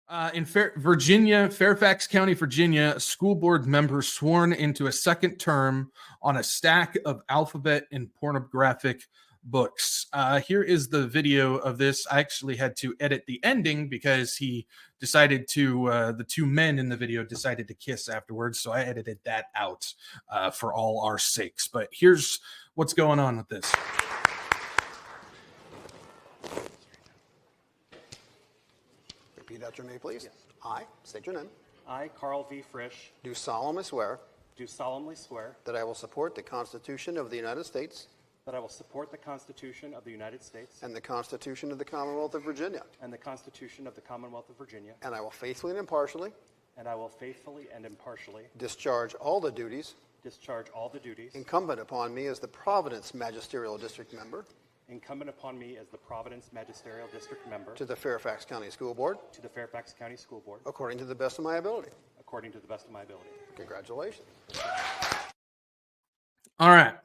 In Virginia, Fairfax County, Virginia, a school board member sworn into a second term on a stack of alphabet and pornographic books. Here is the video of this. I actually had to edit the ending because he decided to, the two men in the video decided to kiss afterwards. So I edited that out for all our sakes. But here's what's going on with this. Repeat after me, please. Yes. I state your name. I, Carl V. Frisch, Do solemnly swear that I will support the Constitution of the United States I will support the Constitution of the United States and the Constitution of the Commonwealth of Virginia, and the Constitution of the Commonwealth of Virginia, and I will faithfully and impartially discharge all the duties incumbent upon me as the Providence Magisterial District Member to the Fairfax County School Board according to the best of my ability. Congratulations. All right.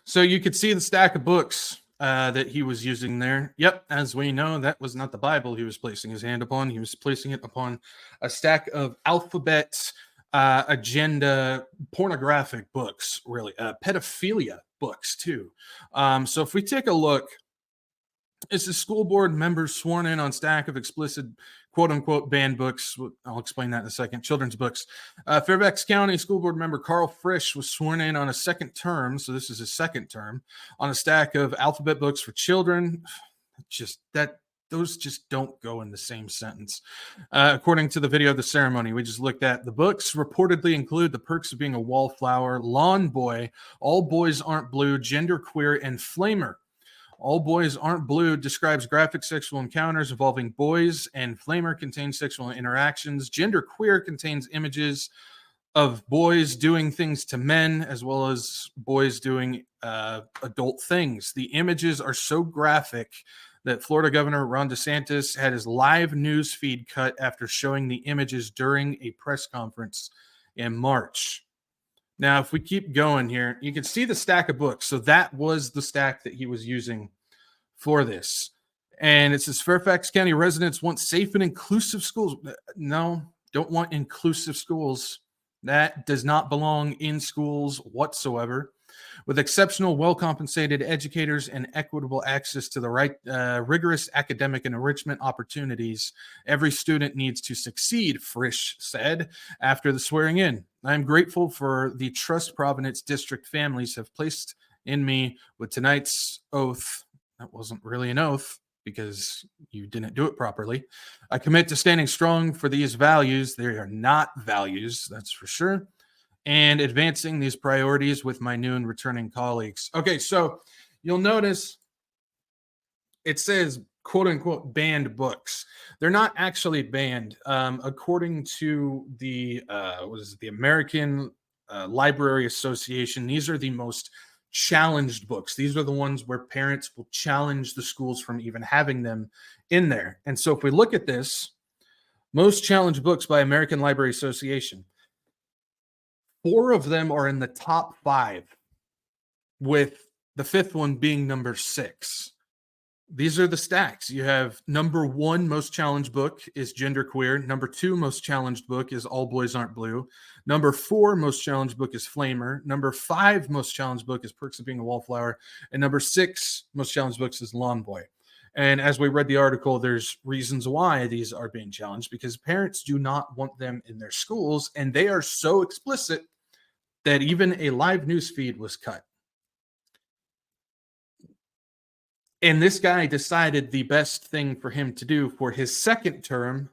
So you could see the stack of books that he was using there. Yep, as we know, that was not the Bible he was placing his hand upon. He was placing it upon a stack of alphabet agenda pornographic books, really. Pedophilia books, too. So if we take a look, it's a school board member sworn in on stack of explicit quote-unquote banned books. I'll explain that in a second. Children's books. Fairfax County School Board member Carl Frisch was sworn in on a second term, so this is his second term, on a stack of alphabet books for children. Those just don't go in the same sentence. According to the video of the ceremony we just looked at, the books reportedly include The Perks of Being a Wallflower, Lawn Boy, All Boys Aren't Blue, Genderqueer, and Flamer. All Boys Aren't Blue describes graphic sexual encounters involving boys, and Flamer contains sexual interactions. Genderqueer contains images of boys doing things to men as well as boys doing adult things. The images are so graphic that Florida Governor Ron DeSantis had his live news feed cut after showing the images during a press conference in March. Now, if we keep going here, you can see the stack of books. So that was the stack that he was using for this. And it says Fairfax County residents want safe and inclusive schools. No, don't want inclusive schools. That does not belong in schools whatsoever. With exceptional, well-compensated educators and equitable access to the right rigorous academic and enrichment opportunities, every student needs to succeed, Frisch said after the swearing in. I'm grateful for the trust Providence District families have placed in me with tonight's oath. That wasn't really an oath because you didn't do it properly. I commit to standing strong for these values. They are not values, that's for sure. And advancing these priorities with my new and returning colleagues. Okay, so you'll notice it says quote unquote banned books. They're not actually banned. According to the the American Library Association, these are the most challenged books. These are the ones where parents will challenge the schools from even having them in there. And so if we look at this, most challenged books by American Library Association, 4 of them are in the top 5, with the 5th one being number 6. These are the stacks. You have number 1 most challenged book is Genderqueer. Number 2 most challenged book is All Boys Aren't Blue. Number 4 most challenged book is Flamer. Number 5 most challenged book is Perks of Being a Wallflower. And number 6 most challenged books is Lawn Boy. And as we read the article, there's reasons why these are being challenged, because parents do not want them in their schools, and they are so explicit that even a live news feed was cut. And this guy decided the best thing for him to do for his second term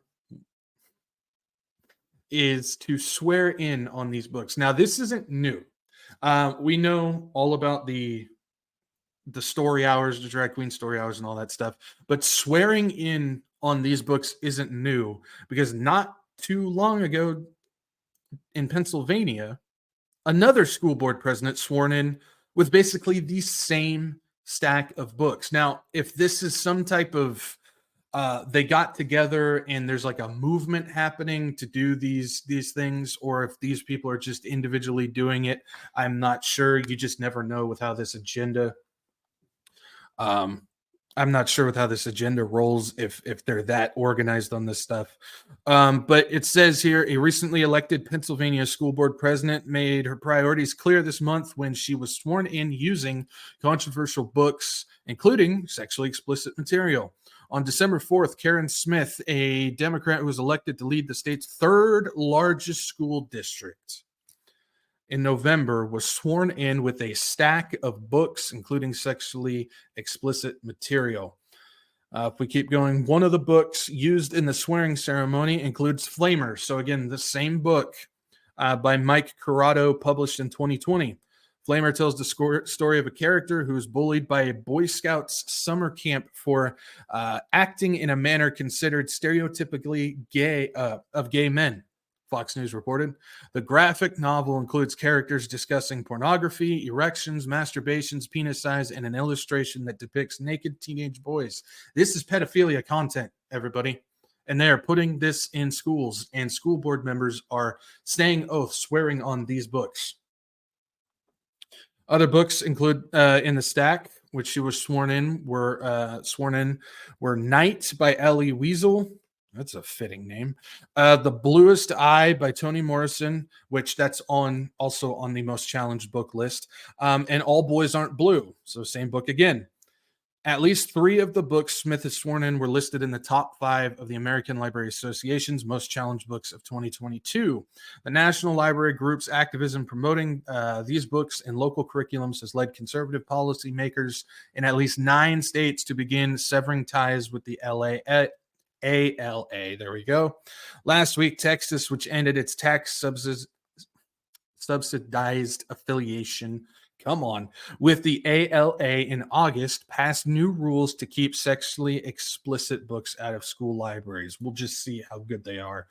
is to swear in on these books. Now, this isn't new. We know all about the story hours, the drag queen story hours and all that stuff. But swearing in on these books isn't new, because not too long ago in Pennsylvania, another school board president sworn in with basically the same stack of books. Now, if this is some type of they got together and there's like a movement happening to do these things, or if these people are just individually doing it, I'm not sure. You just never know with how this agenda I'm not sure with how this agenda rolls, if they're that organized on this stuff. But it says here, a recently elected Pennsylvania school board president made her priorities clear this month when she was sworn in using controversial books, including sexually explicit material. On December 4th, Karen Smith, a Democrat who was elected to lead the state's third largest school district in November, was sworn in with a stack of books, including sexually explicit material. If we keep going, one of the books used in the swearing ceremony includes Flamer. So again, the same book by Mike Corrado, published in 2020. Flamer tells the story of a character who was bullied by a Boy Scouts summer camp for acting in a manner considered stereotypically gay of gay men. Fox News reported. The graphic novel includes characters discussing pornography, erections, masturbations, penis size, and an illustration that depicts naked teenage boys. This is pedophilia content, everybody. And they are putting this in schools, and school board members are staying oath, swearing on these books. Other books include in the stack, which she was sworn in, were Night by Ellie Weasel. That's a fitting name. The Bluest Eye by Toni Morrison, which that's also on the most challenged book list. And All Boys Aren't Blue. So same book again. At least 3 of the books Smith has sworn in were listed in the top 5 of the American Library Association's most challenged books of 2022. The National Library Group's activism promoting these books in local curriculums has led conservative policymakers in at least 9 states to begin severing ties with the ALA. There we go. Last week, Texas, which ended its tax subsidized affiliation with the ALA in August, passed new rules to keep sexually explicit books out of school libraries. We'll just see how good they are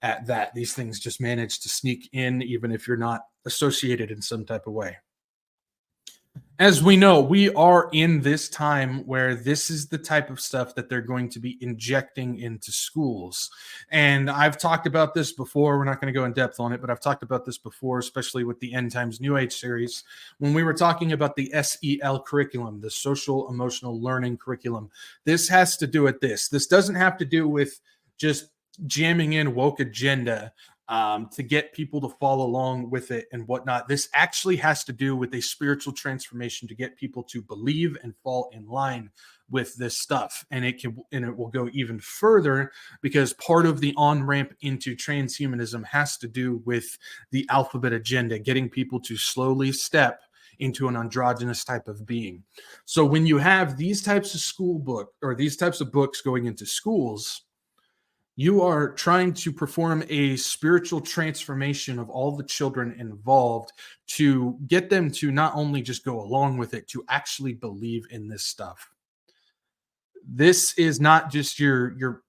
at that. These things just manage to sneak in, even if you're not associated in some type of way. As we know, we are in this time where this is the type of stuff that they're going to be injecting into schools. And I've talked about this before. We're not going to go in depth on it, but I've talked about this before, especially with the End Times New Age series, when we were talking about the SEL curriculum, the social emotional learning curriculum. This has to do with this. This doesn't have to do with just jamming in woke agenda to get people to follow along with it and whatnot. This actually has to do with a spiritual transformation to get people to believe and fall in line with this stuff. And it will go even further, because part of the on-ramp into transhumanism has to do with the alphabet agenda, getting people to slowly step into an androgynous type of being. So when you have these types of these types of books going into schools, you are trying to perform a spiritual transformation of all the children involved to get them to not only just go along with it, to actually believe in this stuff. This is not just your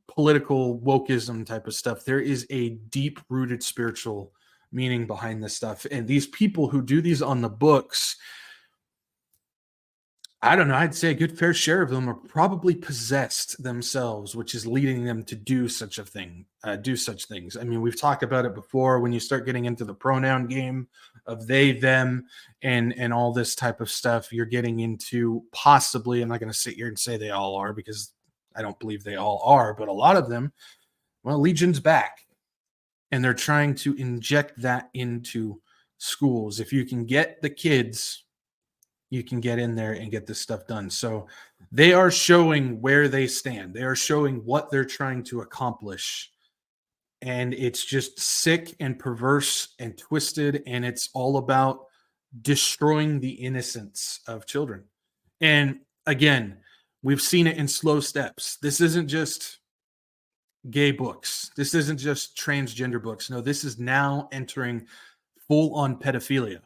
political wokeism type of stuff. There is a deep-rooted spiritual meaning behind this stuff. And these people who do these on the books, I don't know, I'd say a good fair share of them are probably possessed themselves, which is leading them to do such things. I mean, we've talked about it before. When you start getting into the pronoun game of they, them, and all this type of stuff, you're getting into possibly, I'm not going to sit here and say they all are, because I don't believe they all are, but a lot of them, well, Legion's back. And they're trying to inject that into schools. If you can get the kids, you can get in there and get this stuff done. So they are showing where they stand. They are showing what they're trying to accomplish. And it's just sick and perverse and twisted. And it's all about destroying the innocence of children. And again, we've seen it in slow steps. This isn't just gay books. This isn't just transgender books. No, this is now entering full-on pedophilia.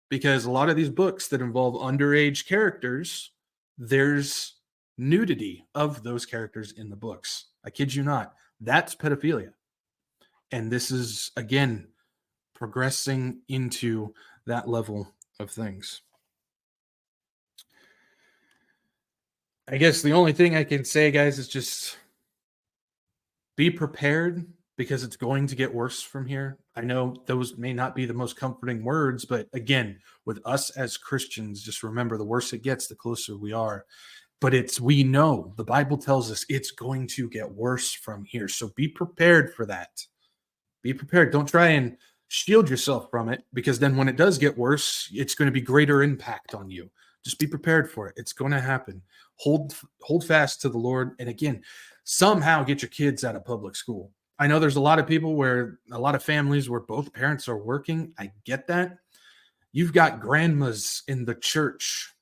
Because a lot of these books that involve underage characters, there's nudity of those characters in the books. I kid you not. That's pedophilia. And this is, again, progressing into that level of things. I guess the only thing I can say, guys, is just be prepared, because it's going to get worse from here. I know those may not be the most comforting words, but again, with us as Christians, just remember, the worse it gets, the closer we are. But we know the Bible tells us it's going to get worse from here. So be prepared for that. Be prepared. Don't try and shield yourself from it, because then when it does get worse, it's going to be greater impact on you. Just be prepared for it. It's going to happen. Hold fast to the Lord. And again, somehow get your kids out of public school. I know there's a lot of families where both parents are working. I get that. You've got grandmas in the church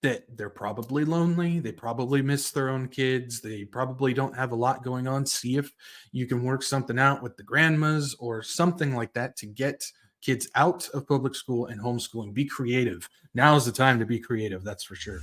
that they're probably lonely. They probably miss their own kids. They probably don't have a lot going on. See if you can work something out with the grandmas or something like that to get kids out of public school and homeschooling. Be creative. Now is the time to be creative. That's for sure.